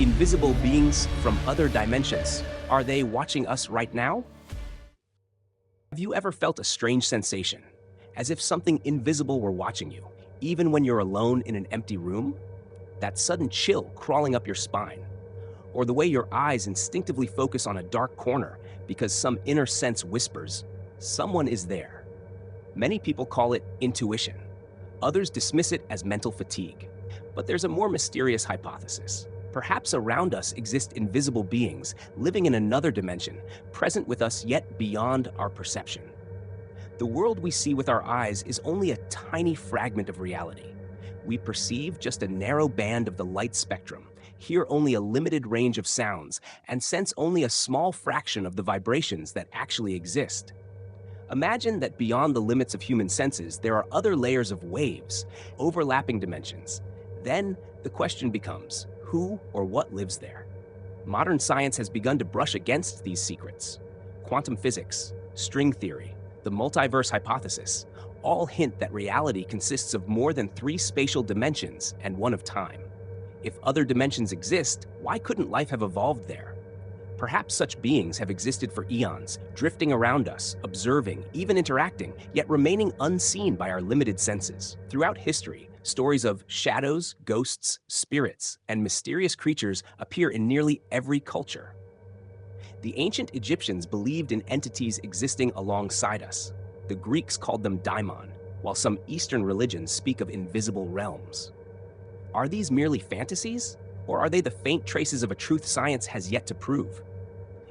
Invisible beings from other dimensions. Are they watching us right now? Have you ever felt a strange sensation, as if something invisible were watching you, even when you're alone in an empty room? That sudden chill crawling up your spine, or the way your eyes instinctively focus on a dark corner because some inner sense whispers, someone is there. Many people call it intuition. Others dismiss it as mental fatigue. But there's a more mysterious hypothesis. Perhaps around us exist invisible beings living in another dimension, present with us yet beyond our perception. The world we see with our eyes is only a tiny fragment of reality. We perceive just a narrow band of the light spectrum, hear only a limited range of sounds, and sense only a small fraction of the vibrations that actually exist. Imagine that beyond the limits of human senses, there are other layers of waves, overlapping dimensions. Then the question becomes, who or what lives there? Modern science has begun to brush against these secrets. Quantum physics, string theory, the multiverse hypothesis, all hint that reality consists of more than 3 spatial dimensions and one of time. If other dimensions exist, why couldn't life have evolved there? Perhaps such beings have existed for eons, drifting around us, observing, even interacting, yet remaining unseen by our limited senses. Throughout history, stories of shadows, ghosts, spirits, and mysterious creatures appear in nearly every culture. The ancient Egyptians believed in entities existing alongside us. The Greeks called them daimon, while some Eastern religions speak of invisible realms. Are these merely fantasies, or are they the faint traces of a truth science has yet to prove?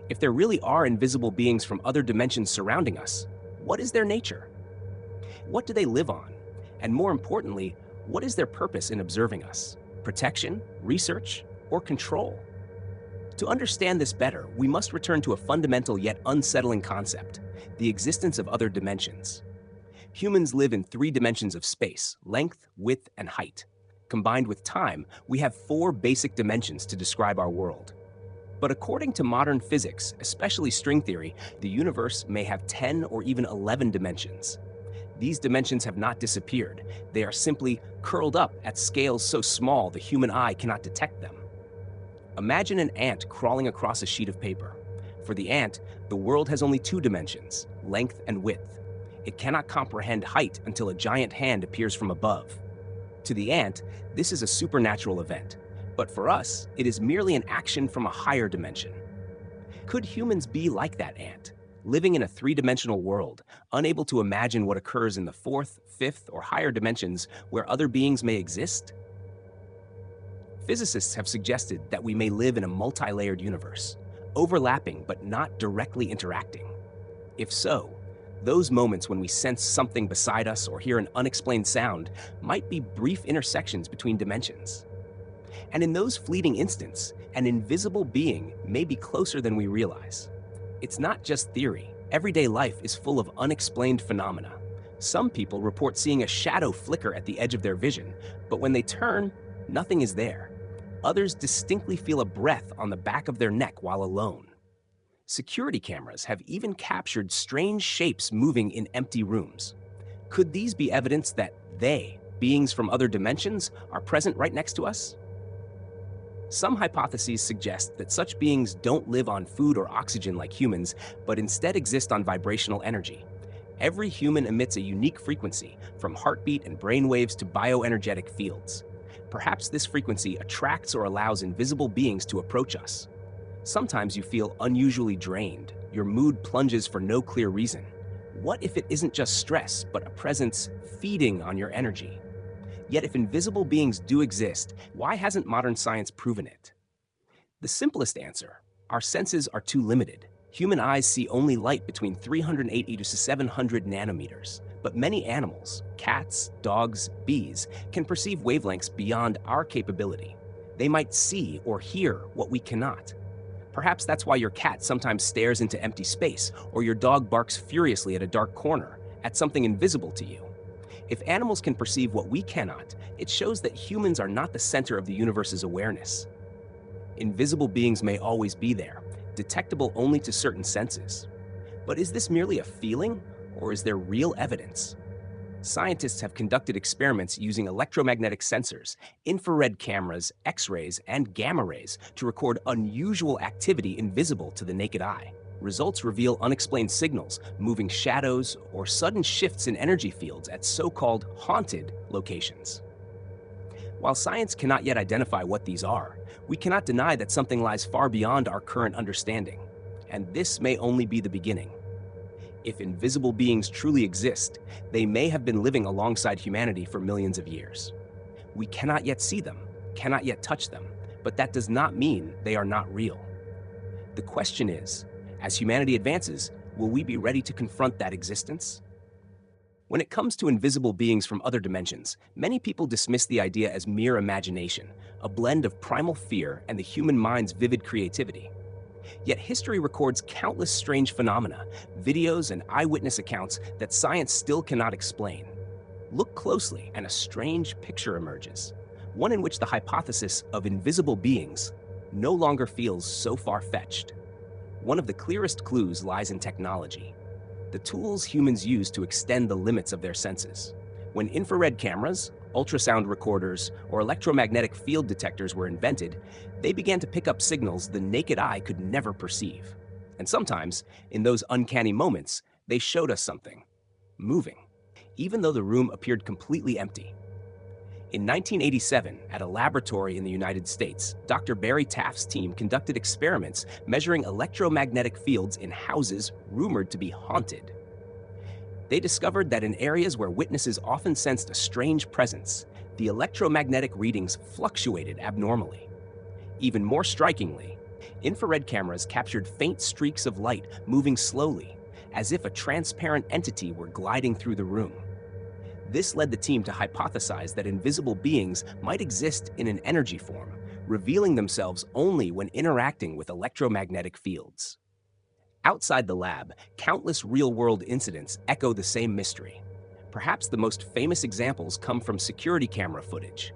If there really are invisible beings from other dimensions surrounding us, what is their nature? What do they live on? And more importantly, what is their purpose in observing us? Protection, research, or control? To understand this better, we must return to a fundamental yet unsettling concept, the existence of other dimensions. Humans live in 3 dimensions of space: length, width, and height. Combined with time, we have 4 basic dimensions to describe our world. But according to modern physics, especially string theory, the universe may have 10 or even 11 dimensions. These dimensions have not disappeared. They are simply curled up at scales so small the human eye cannot detect them. Imagine an ant crawling across a sheet of paper. For the ant, the world has only 2 dimensions, length and width. It cannot comprehend height until a giant hand appears from above. To the ant, this is a supernatural event, but for us, it is merely an action from a higher dimension. Could humans be like that ant, living in a 3-dimensional world, unable to imagine what occurs in the 4th, 5th, or higher dimensions where other beings may exist? Physicists have suggested that we may live in a multi-layered universe, overlapping but not directly interacting. If so, those moments when we sense something beside us or hear an unexplained sound might be brief intersections between dimensions. And in those fleeting instants, an invisible being may be closer than we realize. It's not just theory. Everyday life is full of unexplained phenomena. Some people report seeing a shadow flicker at the edge of their vision, but when they turn, nothing is there. Others distinctly feel a breath on the back of their neck while alone. Security cameras have even captured strange shapes moving in empty rooms. Could these be evidence that they, beings from other dimensions, are present right next to us? Some hypotheses suggest that such beings don't live on food or oxygen like humans, but instead exist on vibrational energy. Every human emits a unique frequency, from heartbeat and brainwaves to bioenergetic fields. Perhaps this frequency attracts or allows invisible beings to approach us. Sometimes you feel unusually drained. Your mood plunges for no clear reason. What if it isn't just stress, but a presence feeding on your energy? Yet if invisible beings do exist, why hasn't modern science proven it? The simplest answer: our senses are too limited. Human eyes see only light between 380 to 700 nanometers. But many animals, cats, dogs, bees, can perceive wavelengths beyond our capability. They might see or hear what we cannot. Perhaps that's why your cat sometimes stares into empty space, or your dog barks furiously at a dark corner, at something invisible to you. If animals can perceive what we cannot, it shows that humans are not the center of the universe's awareness. Invisible beings may always be there, detectable only to certain senses. But is this merely a feeling, or is there real evidence? Scientists have conducted experiments using electromagnetic sensors, infrared cameras, X-rays, and gamma rays to record unusual activity invisible to the naked eye. Results reveal unexplained signals, moving shadows, or sudden shifts in energy fields at so-called haunted locations. While science cannot yet identify what these are, we cannot deny that something lies far beyond our current understanding, and this may only be the beginning. If invisible beings truly exist, they may have been living alongside humanity for millions of years. We cannot yet see them, cannot yet touch them, but that does not mean they are not real. The question is, as humanity advances, will we be ready to confront that existence? When it comes to invisible beings from other dimensions, many people dismiss the idea as mere imagination, a blend of primal fear and the human mind's vivid creativity. Yet history records countless strange phenomena, videos and eyewitness accounts that science still cannot explain. Look closely and a strange picture emerges, one in which the hypothesis of invisible beings no longer feels so far-fetched. One of the clearest clues lies in technology, the tools humans use to extend the limits of their senses. When infrared cameras, ultrasound recorders, or electromagnetic field detectors were invented, they began to pick up signals the naked eye could never perceive. And sometimes, in those uncanny moments, they showed us something moving, even though the room appeared completely empty. In 1987, at a laboratory in the United States, Dr. Barry Taft's team conducted experiments measuring electromagnetic fields in houses rumored to be haunted. They discovered that in areas where witnesses often sensed a strange presence, the electromagnetic readings fluctuated abnormally. Even more strikingly, infrared cameras captured faint streaks of light moving slowly, as if a transparent entity were gliding through the room. This led the team to hypothesize that invisible beings might exist in an energy form, revealing themselves only when interacting with electromagnetic fields. Outside the lab, countless real-world incidents echo the same mystery. Perhaps the most famous examples come from security camera footage.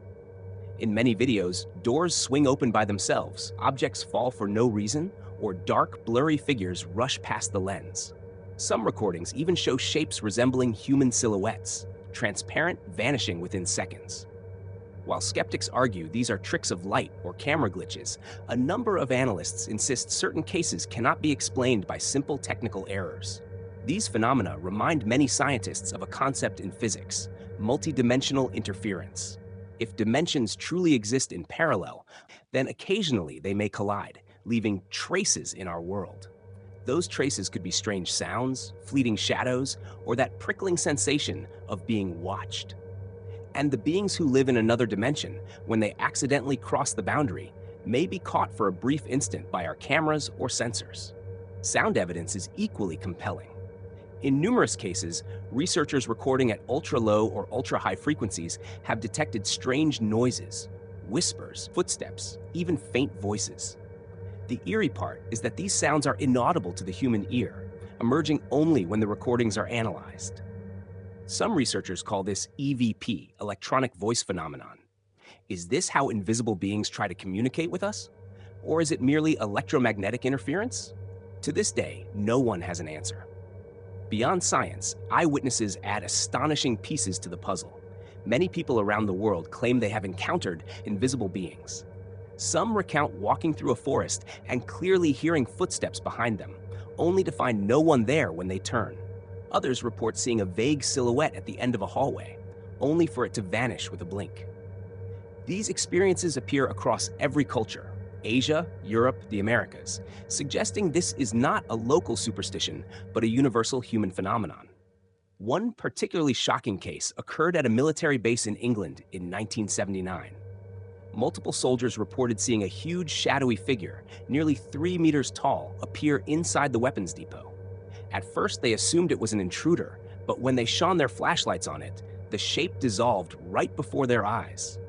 In many videos, doors swing open by themselves, objects fall for no reason, or dark, blurry figures rush past the lens. Some recordings even show shapes resembling human silhouettes, transparent, vanishing within seconds. While skeptics argue these are tricks of light or camera glitches, a number of analysts insist certain cases cannot be explained by simple technical errors. These phenomena remind many scientists of a concept in physics: multidimensional interference. If dimensions truly exist in parallel, then occasionally they may collide, leaving traces in our world. Those traces could be strange sounds, fleeting shadows, or that prickling sensation of being watched. And the beings who live in another dimension, when they accidentally cross the boundary, may be caught for a brief instant by our cameras or sensors. Sound evidence is equally compelling. In numerous cases, researchers recording at ultra-low or ultra-high frequencies have detected strange noises, whispers, footsteps, even faint voices. The eerie part is that these sounds are inaudible to the human ear, emerging only when the recordings are analyzed. Some researchers call this EVP, electronic voice phenomenon. Is this how invisible beings try to communicate with us? Or is it merely electromagnetic interference? To this day, no one has an answer. Beyond science, eyewitnesses add astonishing pieces to the puzzle. Many people around the world claim they have encountered invisible beings. Some recount walking through a forest and clearly hearing footsteps behind them, only to find no one there when they turn. Others report seeing a vague silhouette at the end of a hallway, only for it to vanish with a blink. These experiences appear across every culture: Asia, Europe, the Americas, suggesting this is not a local superstition, but a universal human phenomenon. One particularly shocking case occurred at a military base in England in 1979. Multiple soldiers reported seeing a huge shadowy figure, nearly 3 meters tall, appear inside the weapons depot. At first, they assumed it was an intruder, but when they shone their flashlights on it, the shape dissolved right before their eyes.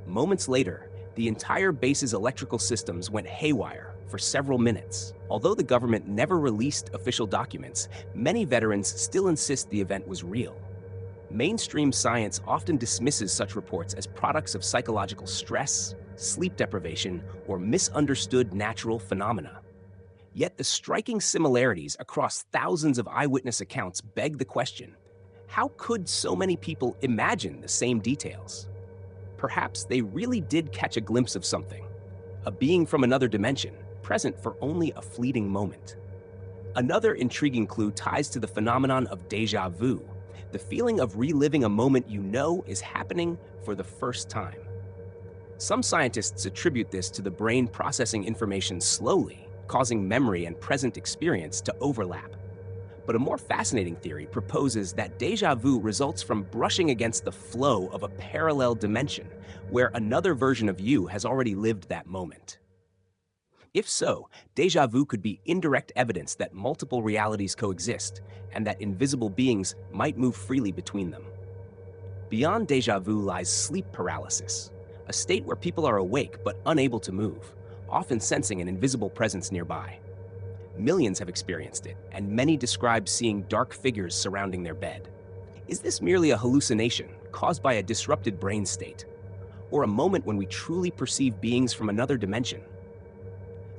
Moments later, the entire base's electrical systems went haywire for several minutes. Although the government never released official documents, many veterans still insist the event was real. Mainstream science often dismisses such reports as products of psychological stress, sleep deprivation, or misunderstood natural phenomena. Yet the striking similarities across thousands of eyewitness accounts beg the question: How could so many people imagine the same details? Perhaps they really did catch a glimpse of something, a being from another dimension, present for only a fleeting moment. Another intriguing clue ties to the phenomenon of déjà vu, the feeling of reliving a moment you know is happening for the first time. Some scientists attribute this to the brain processing information slowly, causing memory and present experience to overlap. But a more fascinating theory proposes that déjà vu results from brushing against the flow of a parallel dimension, where another version of you has already lived that moment. If so, déjà vu could be indirect evidence that multiple realities coexist, and that invisible beings might move freely between them. Beyond déjà vu lies sleep paralysis, a state where people are awake but unable to move, often sensing an invisible presence nearby. Millions have experienced it, and many describe seeing dark figures surrounding their bed. Is this merely a hallucination caused by a disrupted brain state, or a moment when we truly perceive beings from another dimension?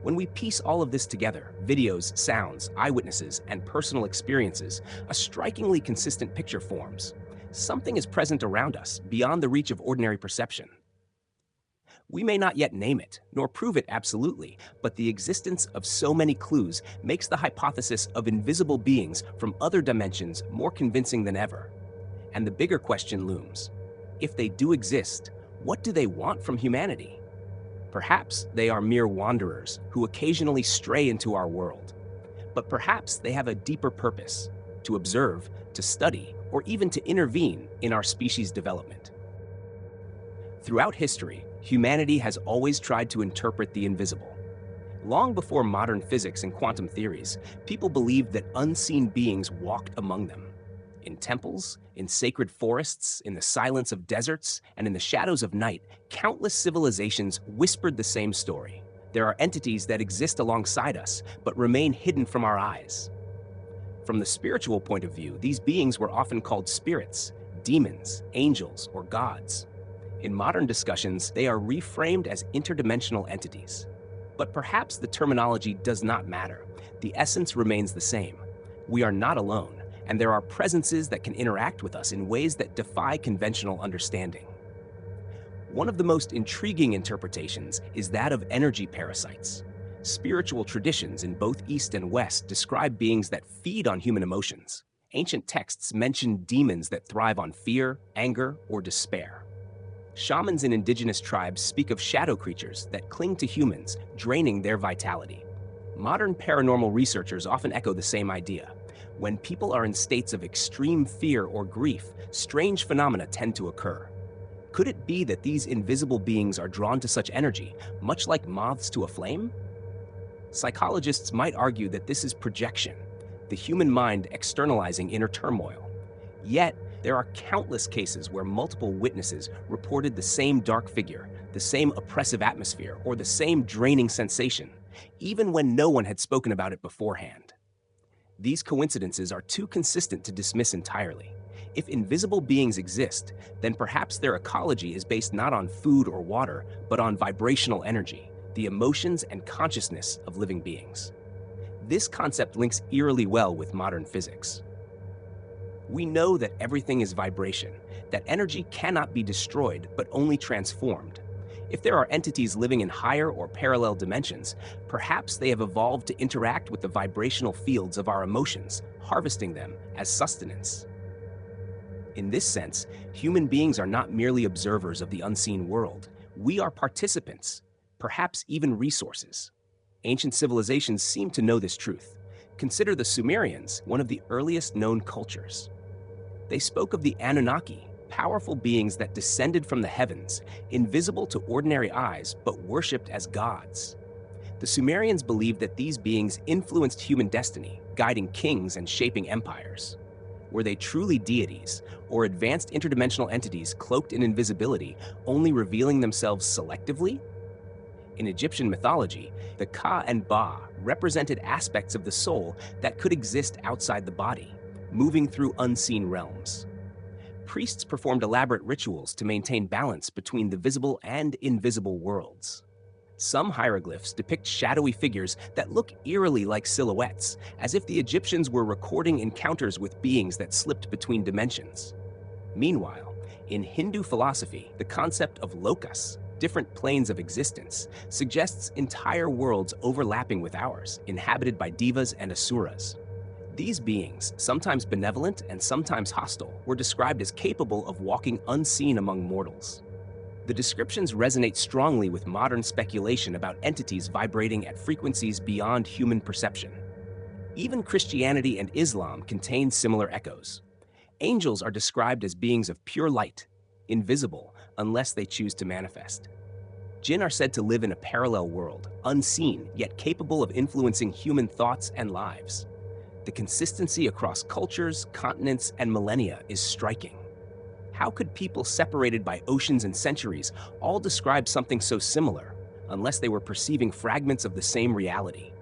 When we piece all of this together, videos, sounds, eyewitnesses, and personal experiences, a strikingly consistent picture forms. Something is present around us, beyond the reach of ordinary perception. We may not yet name it, nor prove it absolutely, but the existence of so many clues makes the hypothesis of invisible beings from other dimensions more convincing than ever. And the bigger question looms. If they do exist, what do they want from humanity? Perhaps they are mere wanderers who occasionally stray into our world. But perhaps they have a deeper purpose, to observe, to study, or even to intervene in our species' development. Throughout history, humanity has always tried to interpret the invisible. Long before modern physics and quantum theories, people believed that unseen beings walked among them. In temples, in sacred forests, in the silence of deserts, and in the shadows of night, countless civilizations whispered the same story. There are entities that exist alongside us, but remain hidden from our eyes. From the spiritual point of view, these beings were often called spirits, demons, angels, or gods. In modern discussions, they are reframed as interdimensional entities. But perhaps the terminology does not matter. The essence remains the same. We are not alone, and there are presences that can interact with us in ways that defy conventional understanding. One of the most intriguing interpretations is that of energy parasites. Spiritual traditions in both East and West describe beings that feed on human emotions. Ancient texts mention demons that thrive on fear, anger, or despair. Shamans in indigenous tribes speak of shadow creatures that cling to humans, draining their vitality. Modern paranormal researchers often echo the same idea. When people are in states of extreme fear or grief, strange phenomena tend to occur. Could it be that these invisible beings are drawn to such energy, much like moths to a flame? Psychologists might argue that this is projection, the human mind externalizing inner turmoil. Yet, there are countless cases where multiple witnesses reported the same dark figure, the same oppressive atmosphere, or the same draining sensation, even when no one had spoken about it beforehand. These coincidences are too consistent to dismiss entirely. If invisible beings exist, then perhaps their ecology is based not on food or water, but on vibrational energy, the emotions and consciousness of living beings. This concept links eerily well with modern physics. We know that everything is vibration, that energy cannot be destroyed but only transformed. If there are entities living in higher or parallel dimensions, perhaps they have evolved to interact with the vibrational fields of our emotions, harvesting them as sustenance. In this sense, human beings are not merely observers of the unseen world. We are participants, perhaps even resources. Ancient civilizations seem to know this truth. Consider the Sumerians, one of the earliest known cultures. They spoke of the Anunnaki, powerful beings that descended from the heavens, invisible to ordinary eyes, but worshipped as gods. The Sumerians believed that these beings influenced human destiny, guiding kings and shaping empires. Were they truly deities, or advanced interdimensional entities cloaked in invisibility, only revealing themselves selectively? In Egyptian mythology, the Ka and Ba represented aspects of the soul that could exist outside the body, moving through unseen realms. Priests performed elaborate rituals to maintain balance between the visible and invisible worlds. Some hieroglyphs depict shadowy figures that look eerily like silhouettes, as if the Egyptians were recording encounters with beings that slipped between dimensions. Meanwhile, in Hindu philosophy, the concept of lokas, different planes of existence, suggests entire worlds overlapping with ours, inhabited by devas and asuras. These beings, sometimes benevolent and sometimes hostile, were described as capable of walking unseen among mortals. The descriptions resonate strongly with modern speculation about entities vibrating at frequencies beyond human perception. Even Christianity and Islam contain similar echoes. Angels are described as beings of pure light, invisible unless they choose to manifest. Jinn are said to live in a parallel world, unseen yet capable of influencing human thoughts and lives. The consistency across cultures, continents, and millennia is striking. How could people separated by oceans and centuries all describe something so similar, unless they were perceiving fragments of the same reality?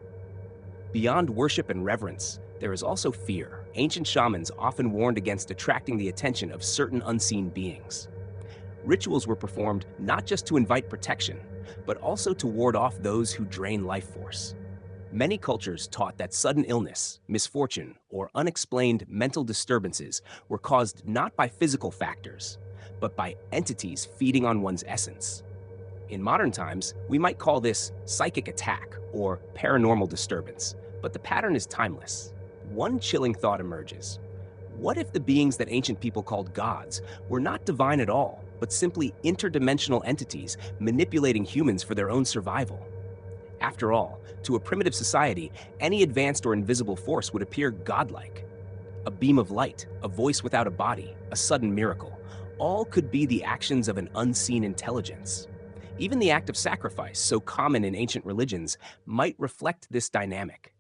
Beyond worship and reverence, there is also fear. Ancient shamans often warned against attracting the attention of certain unseen beings. Rituals were performed not just to invite protection, but also to ward off those who drain life force. Many cultures taught that sudden illness, misfortune, or unexplained mental disturbances were caused not by physical factors, but by entities feeding on one's essence. In modern times, we might call this psychic attack or paranormal disturbance, but the pattern is timeless. One chilling thought emerges. What if the beings that ancient people called gods were not divine at all, but simply interdimensional entities manipulating humans for their own survival? After all, to a primitive society, any advanced or invisible force would appear godlike. A beam of light, a voice without a body, a sudden miracle, all could be the actions of an unseen intelligence. Even the act of sacrifice, so common in ancient religions, might reflect this dynamic.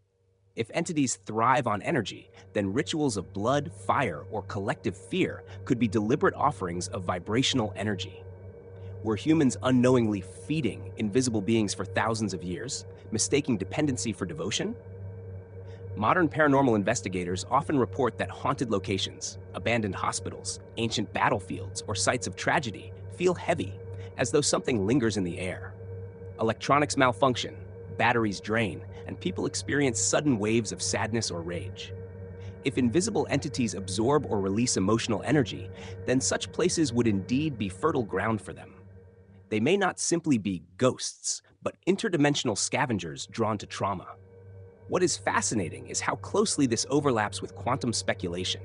If entities thrive on energy, then rituals of blood, fire, or collective fear could be deliberate offerings of vibrational energy. Were humans unknowingly feeding invisible beings for thousands of years, mistaking dependency for devotion? Modern paranormal investigators often report that haunted locations, abandoned hospitals, ancient battlefields, or sites of tragedy feel heavy, as though something lingers in the air. Electronics malfunction, batteries drain, and people experience sudden waves of sadness or rage. If invisible entities absorb or release emotional energy, then such places would indeed be fertile ground for them. They may not simply be ghosts, but interdimensional scavengers drawn to trauma. What is fascinating is how closely this overlaps with quantum speculation.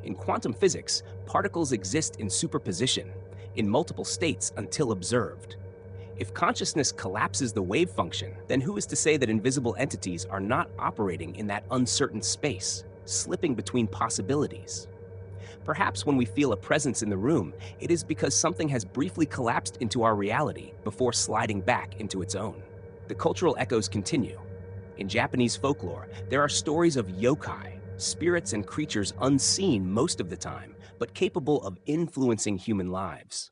In quantum physics, particles exist in superposition, in multiple states until observed. If consciousness collapses the wave function, then who is to say that invisible entities are not operating in that uncertain space, slipping between possibilities? Perhaps when we feel a presence in the room, it is because something has briefly collapsed into our reality before sliding back into its own. The cultural echoes continue. In Japanese folklore, there are stories of yokai, spirits and creatures unseen most of the time, but capable of influencing human lives.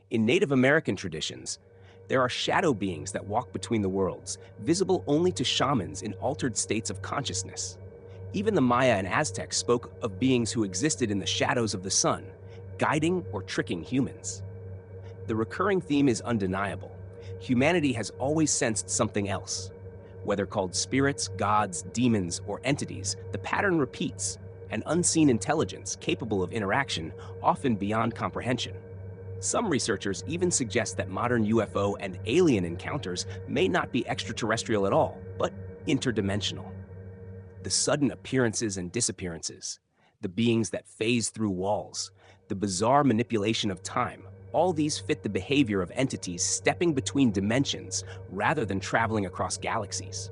In Native American traditions, there are shadow beings that walk between the worlds, visible only to shamans in altered states of consciousness. Even the Maya and Aztecs spoke of beings who existed in the shadows of the sun, guiding or tricking humans. The recurring theme is undeniable. Humanity has always sensed something else. Whether called spirits, gods, demons, or entities, the pattern repeats, an unseen intelligence capable of interaction, often beyond comprehension. Some researchers even suggest that modern UFO and alien encounters may not be extraterrestrial at all, but interdimensional. The sudden appearances and disappearances, the beings that phase through walls, the bizarre manipulation of time, all these fit the behavior of entities stepping between dimensions rather than traveling across galaxies.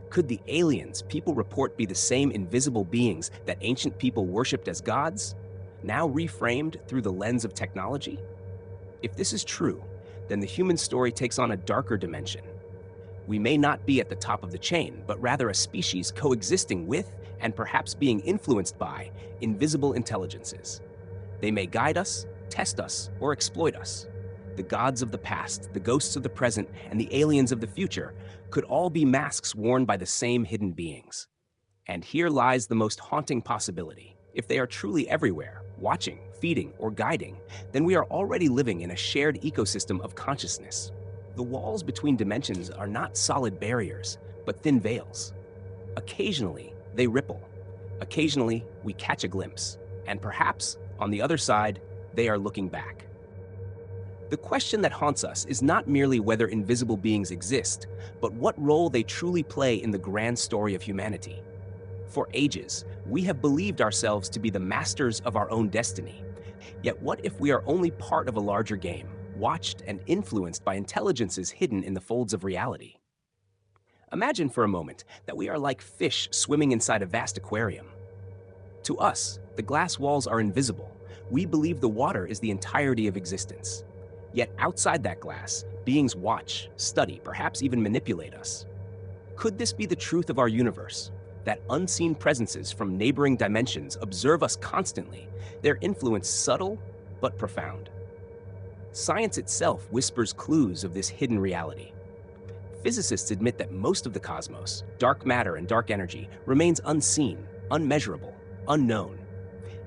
Could the aliens people report be the same invisible beings that ancient people worshipped as gods, now reframed through the lens of technology? If this is true, then the human story takes on a darker dimension. We may not be at the top of the chain, but rather a species coexisting with, and perhaps being influenced by, invisible intelligences. They may guide us, test us, or exploit us. The gods of the past, the ghosts of the present, and the aliens of the future could all be masks worn by the same hidden beings. And here lies the most haunting possibility. If they are truly everywhere, watching, feeding, or guiding, then we are already living in a shared ecosystem of consciousness. The walls between dimensions are not solid barriers, but thin veils. Occasionally, they ripple. Occasionally, we catch a glimpse. And perhaps, on the other side, they are looking back. The question that haunts us is not merely whether invisible beings exist, but what role they truly play in the grand story of humanity. For ages, we have believed ourselves to be the masters of our own destiny. Yet what if we are only part of a larger game, watched and influenced by intelligences hidden in the folds of reality? Imagine for a moment that we are like fish swimming inside a vast aquarium. To us, the glass walls are invisible. We believe the water is the entirety of existence. Yet outside that glass, beings watch, study, perhaps even manipulate us. Could this be the truth of our universe? That unseen presences from neighboring dimensions observe us constantly, their influence subtle but profound. Science itself whispers clues of this hidden reality. Physicists admit that most of the cosmos, dark matter and dark energy, remains unseen, unmeasurable, unknown.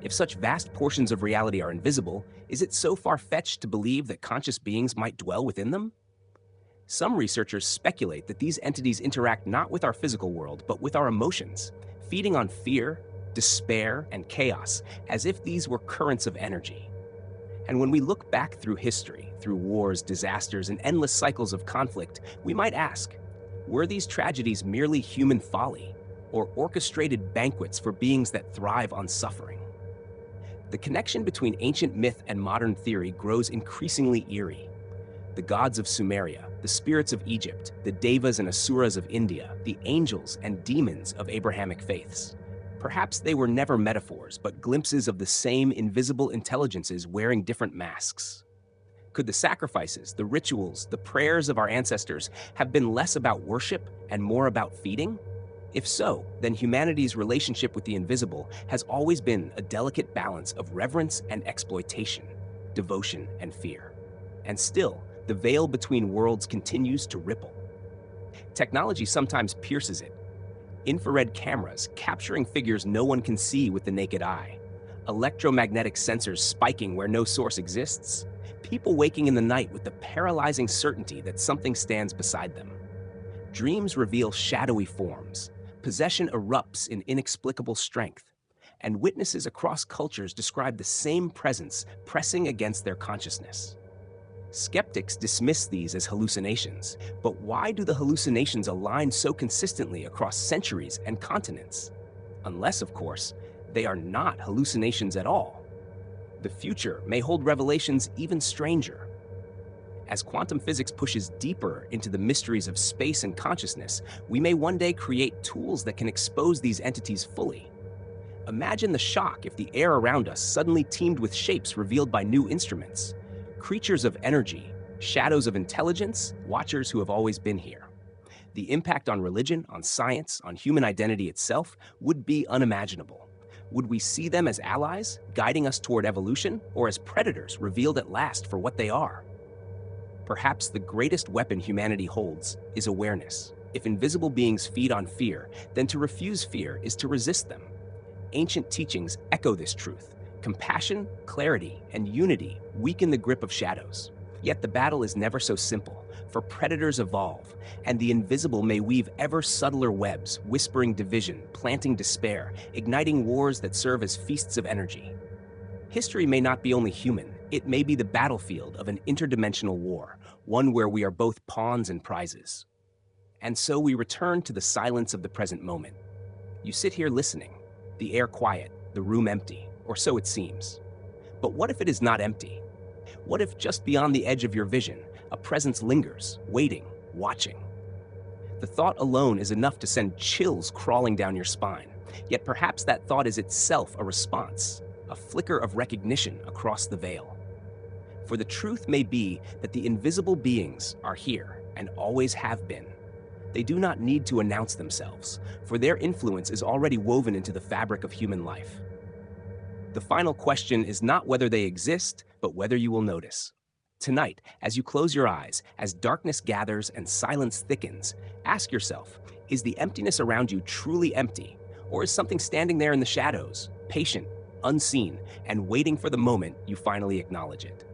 If such vast portions of reality are invisible, is it so far-fetched to believe that conscious beings might dwell within them? Some researchers speculate that these entities interact not with our physical world, but with our emotions, feeding on fear, despair, and chaos, as if these were currents of energy. And when we look back through history, through wars, disasters, and endless cycles of conflict, we might ask, were these tragedies merely human folly, or orchestrated banquets for beings that thrive on suffering? The connection between ancient myth and modern theory grows increasingly eerie. The gods of Sumeria, the spirits of Egypt, the devas and asuras of India, the angels and demons of Abrahamic faiths. Perhaps they were never metaphors, but glimpses of the same invisible intelligences wearing different masks. Could the sacrifices, the rituals, the prayers of our ancestors have been less about worship and more about feeding? If so, then humanity's relationship with the invisible has always been a delicate balance of reverence and exploitation, devotion and fear. And still, the veil between worlds continues to ripple. Technology sometimes pierces it. Infrared cameras capturing figures no one can see with the naked eye. Electromagnetic sensors spiking where no source exists. People waking in the night with the paralyzing certainty that something stands beside them. Dreams reveal shadowy forms. Possession erupts in inexplicable strength. And witnesses across cultures describe the same presence pressing against their consciousness. Skeptics dismiss these as hallucinations, but why do the hallucinations align so consistently across centuries and continents? Unless, of course, they are not hallucinations at all. The future may hold revelations even stranger. As quantum physics pushes deeper into the mysteries of space and consciousness, we may one day create tools that can expose these entities fully. Imagine the shock if the air around us suddenly teemed with shapes revealed by new instruments. Creatures of energy, shadows of intelligence, watchers who have always been here. The impact on religion, on science, on human identity itself would be unimaginable. Would we see them as allies, guiding us toward evolution, or as predators revealed at last for what they are? Perhaps the greatest weapon humanity holds is awareness. If invisible beings feed on fear, then to refuse fear is to resist them. Ancient teachings echo this truth. Compassion, clarity, and unity weaken the grip of shadows. Yet the battle is never so simple, for predators evolve, and the invisible may weave ever subtler webs, whispering division, planting despair, igniting wars that serve as feasts of energy. History may not be only human, it may be the battlefield of an interdimensional war, one where we are both pawns and prizes. And so we return to the silence of the present moment. You sit here listening, the air quiet, the room empty. Or so it seems. But what if it is not empty? What if just beyond the edge of your vision, a presence lingers, waiting, watching? The thought alone is enough to send chills crawling down your spine. Yet perhaps that thought is itself a response, a flicker of recognition across the veil. For the truth may be that the invisible beings are here and always have been. They do not need to announce themselves, for their influence is already woven into the fabric of human life. The final question is not whether they exist, but whether you will notice. Tonight, as you close your eyes, as darkness gathers and silence thickens, ask yourself, is the emptiness around you truly empty? Or is something standing there in the shadows, patient, unseen, and waiting for the moment you finally acknowledge it?